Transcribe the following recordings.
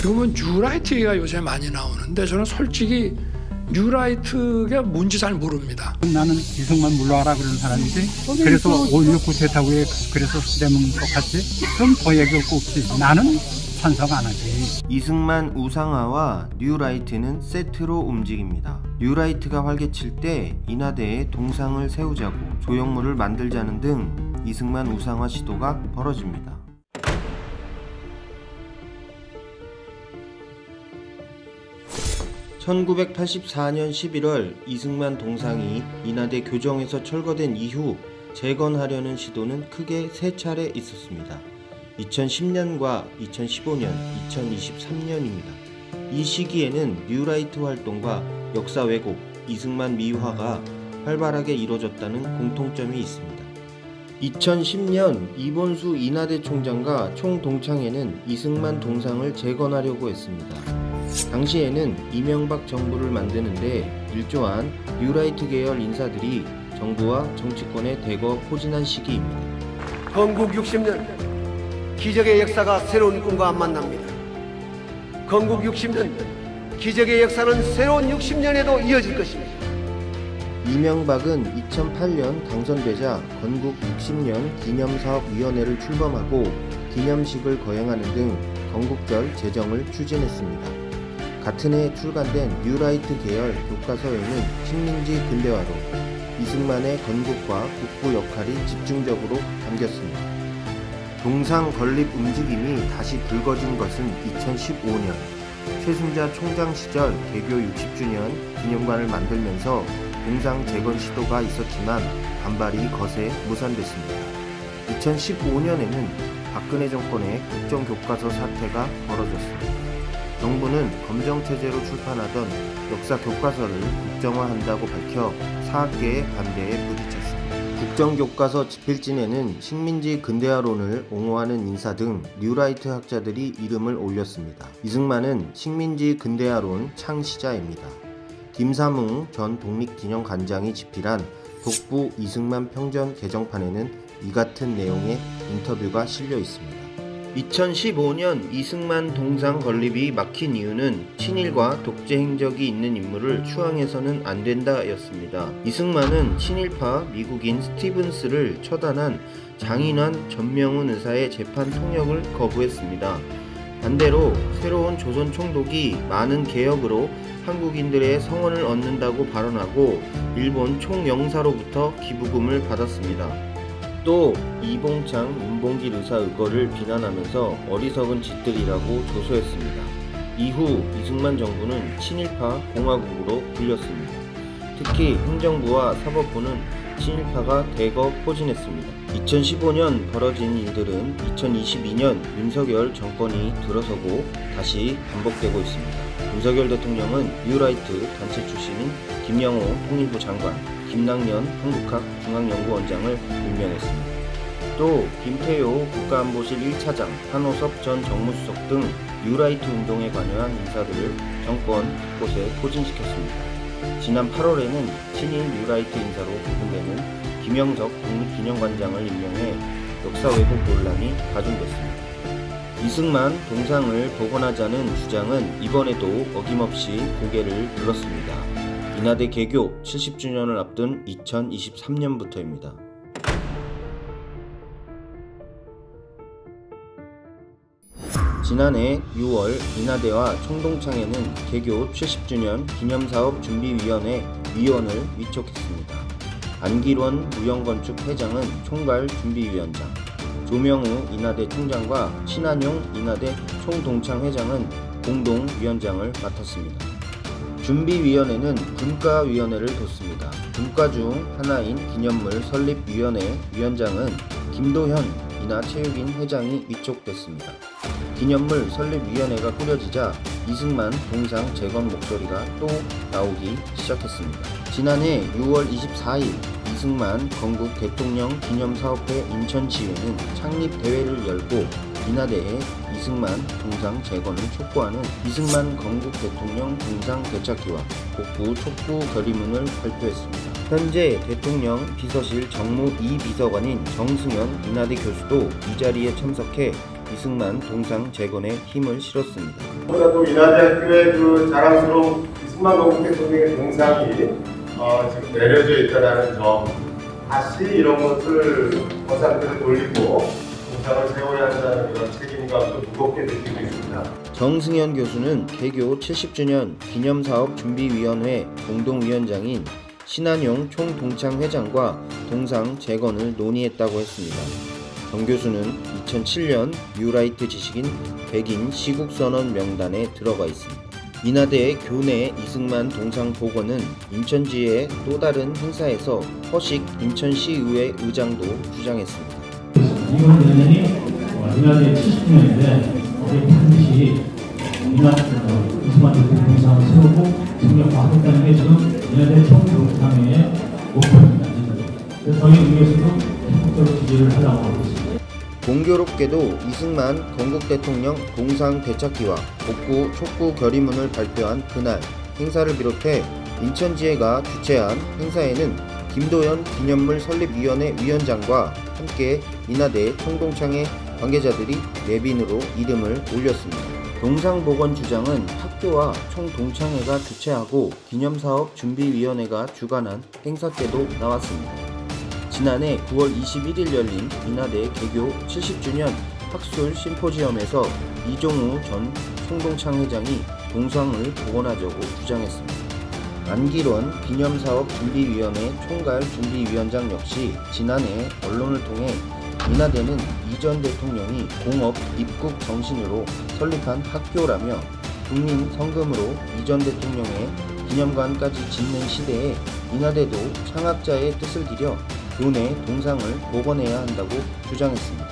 지금은 뉴라이트가 요새 많이 나오는데 저는 솔직히 뉴라이트가 뭔지 잘 모릅니다. 나는 이승만 물러가라 그러는 사람이지. 그래서 5.16 대타구에 그래서 수렴은 똑같이. 그럼 더 얘기할 거 없지. 나는 찬성 안 하지. 이승만 우상화와 뉴라이트는 세트로 움직입니다. 뉴라이트가 활개칠 때 인하대에 동상을 세우자고 조형물을 만들자는 등 이승만 우상화 시도가 벌어집니다. 1984년 11월 이승만 동상이 인하대 교정에서 철거된 이후 재건하려는 시도는 크게 세 차례 있었습니다. 2010년과 2015년, 2023년입니다. 이 시기에는 뉴라이트 활동과 역사 왜곡, 이승만 미화가 활발하게 이루어졌다는 공통점이 있습니다. 2010년 이본수 인하대 총장과 총동창회는 이승만 동상을 재건하려고 했습니다. 당시에는 이명박 정부를 만드는데 일조한 뉴라이트 계열 인사들이 정부와 정치권에 대거 포진한 시기입니다. 건국 60년 기적의 역사가 새로운 꿈과 만납니다. 건국 60년 기적의 역사는 새로운 60년에도 이어질 것입니다. 이명박은 2008년 당선되자 건국 60년 기념사업위원회를 출범하고 기념식을 거행하는 등 건국절 제정을 추진했습니다. 같은 해 출간된 뉴라이트 계열 교과서에는 식민지 근대화로 이승만의 건국과 국부 역할이 집중적으로 담겼습니다. 동상 건립 움직임이 다시 불거진 것은 2015년 최순자 총장 시절 개교 60주년 기념관을 만들면서 동상 재건 시도가 있었지만 반발이 거세 무산됐습니다. 2015년에는 박근혜 정권의 국정교과서 사태가 벌어졌습니다. 정부는 검정체제로 출판하던 역사 교과서를 국정화한다고 밝혀 사학계의 반대에 부딪혔습니다. 국정교과서 집필진에는 식민지 근대화론을 옹호하는 인사 등 뉴라이트 학자들이 이름을 올렸습니다. 이승만은 식민지 근대화론 창시자입니다. 김삼웅 전 독립기념관장이 집필한 독부 이승만 평전 개정판에는 이 같은 내용의 인터뷰가 실려 있습니다. 2015년 이승만 동상 건립이 막힌 이유는 친일과 독재 행적이 있는 인물을 추앙해서는 안 된다 였습니다. 이승만은 친일파 미국인 스티븐스를 처단한 장인환 전명훈 의사의 재판 통역을 거부했습니다. 반대로 새로운 조선 총독이 많은 개혁으로 한국인들의 성원을 얻는다고 발언하고 일본 총영사로부터 기부금을 받았습니다. 또 이봉창, 윤봉길 의사 의거를 비난하면서 어리석은 짓들이라고 조소했습니다. 이후 이승만 정부는 친일파 공화국으로 불렸습니다. 특히 행정부와 사법부는 친일파가 대거 포진했습니다. 2015년 벌어진 일들은 2022년 윤석열 정권이 들어서고 다시 반복되고 있습니다. 윤석열 대통령은 뉴라이트 단체 출신인 김영호 통일부 장관, 김낙연 한국학 중앙연구원장을 임명했습니다. 또 김태효 국가안보실 1차장, 한호섭 전 정무수석 등 뉴라이트 운동에 관여한 인사들을 정권 곳곳에 포진시켰습니다. 지난 8월에는 친일 뉴라이트 인사로 구분되는 김영석 독립기념관장을 임명해 역사 왜곡 논란이 가중됐습니다. 이승만 동상을 복원하자는 주장은 이번에도 어김없이 고개를 들었습니다. 인하대 개교 70주년을 앞둔 2023년부터입니다. 지난해 6월 인하대와 총동창회는 개교 70주년 기념사업 준비위원회 위원을 위촉했습니다. 안길원 무형건축 회장은 총괄 준비위원장, 조명우 인하대 총장과 신한용 인하대 총동창 회장은 공동위원장을 맡았습니다. 준비위원회는 분과위원회를 뒀습니다. 분과 중 하나인 기념물 설립위원회 위원장은 김도현 인하체육인 회장이 위촉됐습니다. 기념물 설립위원회가 꾸려지자 이승만 동상 재건 목소리가 또 나오기 시작했습니다. 지난해 6월 24일 이승만 건국 대통령 기념사업회 인천지회는 창립대회를 열고 인하대에 이승만 동상 재건을 촉구하는 이승만 건국 대통령 동상 되찾기와 복구 촉구 결의문을 발표했습니다. 현재 대통령 비서실 정무 2비서관인 정승현 인하대 교수도 이 자리에 참석해 이승만 동상 재건에 힘을 실었습니다. 보다 또 인하대학교의 그 자랑스러운 이승만 건국 대통령의 동상이 지금 내려져 있다는 점, 다시 이런 것을 거상들을 돌리고 동상을 세워야 한다는 그런 책임감도 무겁게 느끼고 있습니다. 정승현 교수는 개교 70주년 기념사업준비위원회 공동위원장인 신한용 총동창회장과 동상 재건을 논의했다고 했습니다. 정 교수는 2007년 뉴라이트 지식인 100인 시국선언 명단에 들어가 있습니다. 인하대 교내 이승만 동상 복원은 인천지의 또 다른 행사에서 허식 인천시의회 의장도 주장했습니다. 이번 내년이 인하대 70주년인데 우리 반드시 이승만 동상을 세우고 성격화하겠다는 게 지금 인하대 총동창회의 목표입니다. 그래서 저희 위에서도 적극적으로 지지를 하려고 하고 있습니다. 공교롭게도 이승만 건국 대통령 동상 되찾기와 복구 촉구 결의문을 발표한 그날 행사를 비롯해 인천지회가 주최한 행사에는 김도연 기념물 설립위원회 위원장과 함께 인하대 총동창회 관계자들이 내빈으로 이름을 올렸습니다. 동상복원 주장은 학교와 총동창회가 주최하고 기념사업준비위원회가 주관한 행사 때도 나왔습니다. 지난해 9월 21일 열린 인하대 개교 70주년 학술 심포지엄에서 이종우 전 총동창회장이 동상을 복원하자고 주장했습니다. 안기론 기념사업준비위원회 총괄준비위원장 역시 지난해 언론을 통해 인하대는 이전 대통령이 공업 입국 정신으로 설립한 학교라며 국민 성금으로 이전 대통령의 기념관까지 짓는 시대에 인하대도 창학자의 뜻을 기려 교내 동상을 복원해야 한다고 주장했습니다.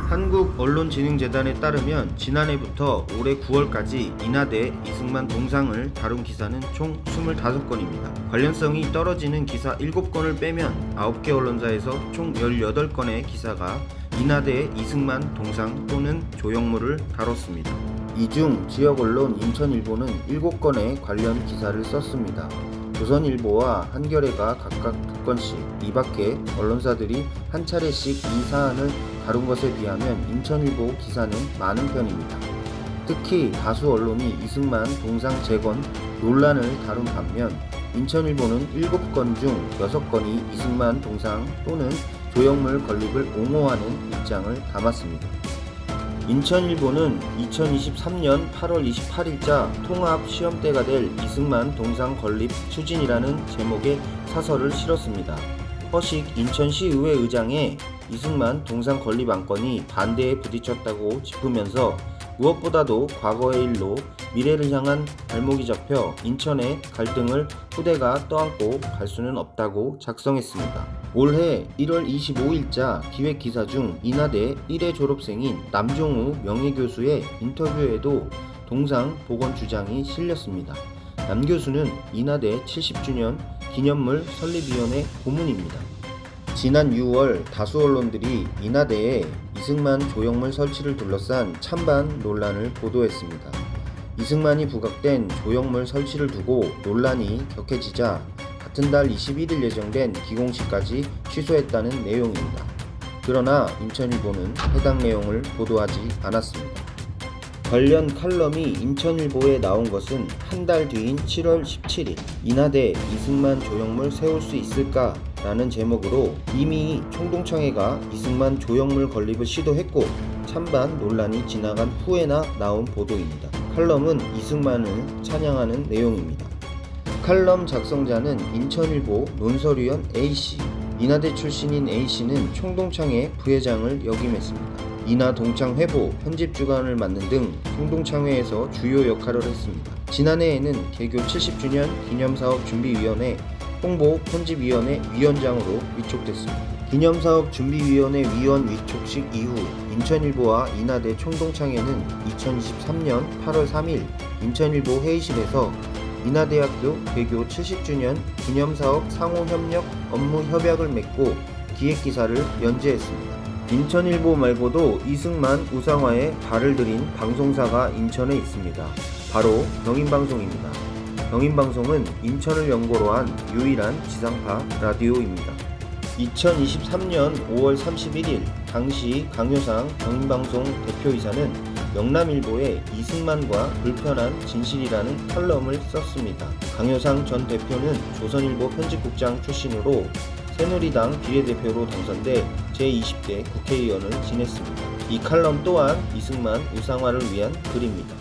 한국언론진흥재단에 따르면 지난해부터 올해 9월까지 인하대 이승만 동상을 다룬 기사는 총 25건입니다. 관련성이 떨어지는 기사 7건을 빼면 9개 언론사에서 총 18건의 기사가 인하대 이승만 동상 또는 조형물을 다뤘습니다. 이 중 지역언론 인천일보는 7건의 관련 기사를 썼습니다. 조선일보와 한겨레가 각각 2건씩, 이 밖에 언론사들이 한 차례씩 이 사안을 다룬 것에 비하면 인천일보 기사는 많은 편입니다. 특히 다수 언론이 이승만 동상 재건 논란을 다룬 반면 인천일보는 7건 중 6건이 이승만 동상 또는 조형물 건립을 옹호하는 입장을 담았습니다. 인천일보는 2023년 8월 28일자 통합 시험대가 될 이승만 동상 건립 추진이라는 제목의 사설을 실었습니다. 허식 인천시의회 의장의 이승만 동상 건립 안건이 반대에 부딪혔다고 짚으면서 무엇보다도 과거의 일로 미래를 향한 발목이 잡혀 인천의 갈등을 후대가 떠안고 갈 수는 없다고 작성했습니다. 올해 1월 25일자 기획기사 중 인하대 1회 졸업생인 남종우 명예교수의 인터뷰에도 동상 복원 주장이 실렸습니다. 남 교수는 인하대 70주년 기념물 설립위원회 고문입니다. 지난 6월 다수 언론들이 인하대에 이승만 조형물 설치를 둘러싼 찬반 논란을 보도했습니다. 이승만이 부각된 조형물 설치를 두고 논란이 격해지자 같은 달 21일 예정된 기공식까지 취소했다는 내용입니다. 그러나 인천일보는 해당 내용을 보도하지 않았습니다. 관련 칼럼이 인천일보에 나온 것은 한 달 뒤인 7월 17일 인하대 이승만 조형물 세울 수 있을까? 라는 제목으로 이미 총동창회가 이승만 조형물 건립을 시도했고 찬반 논란이 지나간 후에나 나온 보도입니다. 칼럼은 이승만을 찬양하는 내용입니다. 칼럼 작성자는 인천일보 논설위원 A씨, 인하대 출신인 A씨는 총동창회 부회장을 역임했습니다. 인하 동창회보 편집 주간을 맡는 등 총동창회에서 주요 역할을 했습니다. 지난해에는 개교 70주년 기념사업준비위원회 홍보 편집위원회 위원장으로 위촉됐습니다. 기념사업준비위원회 위원 위촉식 이후 인천일보와 인하대 총동창회는 2023년 8월 3일 인천일보 회의실에서 인하대학교 개교 70주년 기념사업 상호협력 업무 협약을 맺고 기획기사를 연재했습니다. 인천일보 말고도 이승만 우상화에 발을 들인 방송사가 인천에 있습니다. 바로 경인방송입니다. 경인방송은 인천을 연고로 한 유일한 지상파 라디오입니다. 2023년 5월 31일 당시 강효상 경인방송 대표이사는 영남일보에 이승만과 불편한 진실이라는 칼럼을 썼습니다. 강효상 전 대표는 조선일보 편집국장 출신으로 새누리당 비례대표로 당선돼 제20대 국회의원을 지냈습니다. 이 칼럼 또한 이승만 우상화를 위한 글입니다.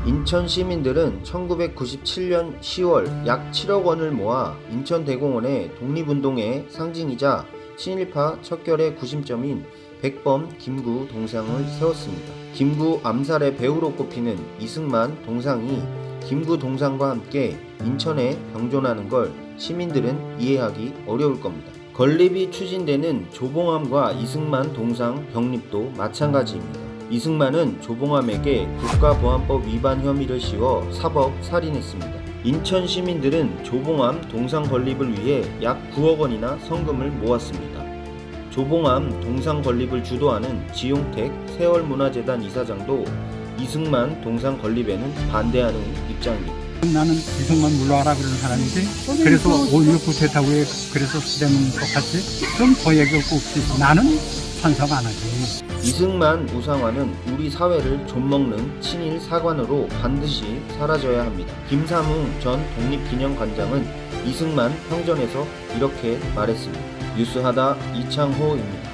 인천 시민들은 1997년 10월 약 7억 원을 모아 인천대공원에 독립운동의 상징이자 친일파 척결의 구심점인 백범 김구 동상을 세웠습니다. 김구 암살의 배우로 꼽히는 이승만 동상이 김구 동상과 함께 인천에 병존하는 걸 시민들은 이해하기 어려울 겁니다. 건립이 추진되는 조봉암과 이승만 동상 병립도 마찬가지입니다. 이승만은 조봉암에게 국가보안법 위반 혐의를 씌워 사법 살인했습니다. 인천 시민들은 조봉암 동상 건립을 위해 약 9억 원이나 성금을 모았습니다. 조봉암 동상 건립을 주도하는 지용택 세월문화재단 이사장도 이승만 동상 건립에는 반대하는 입장입니다. 나는 이승만 물러가라 그러는 사람이지. 그래서 5.16 대타구에 그래서 수되는 것 같이 좀 더 얘기할 거 없지. 나는 찬성 안 하지. 이승만 우상화는 우리 사회를 좀먹는 친일 사관으로 반드시 사라져야 합니다. 김삼웅 전 독립기념관장은 이승만 평전에서 이렇게 말했습니다. 뉴스하다 이창호입니다.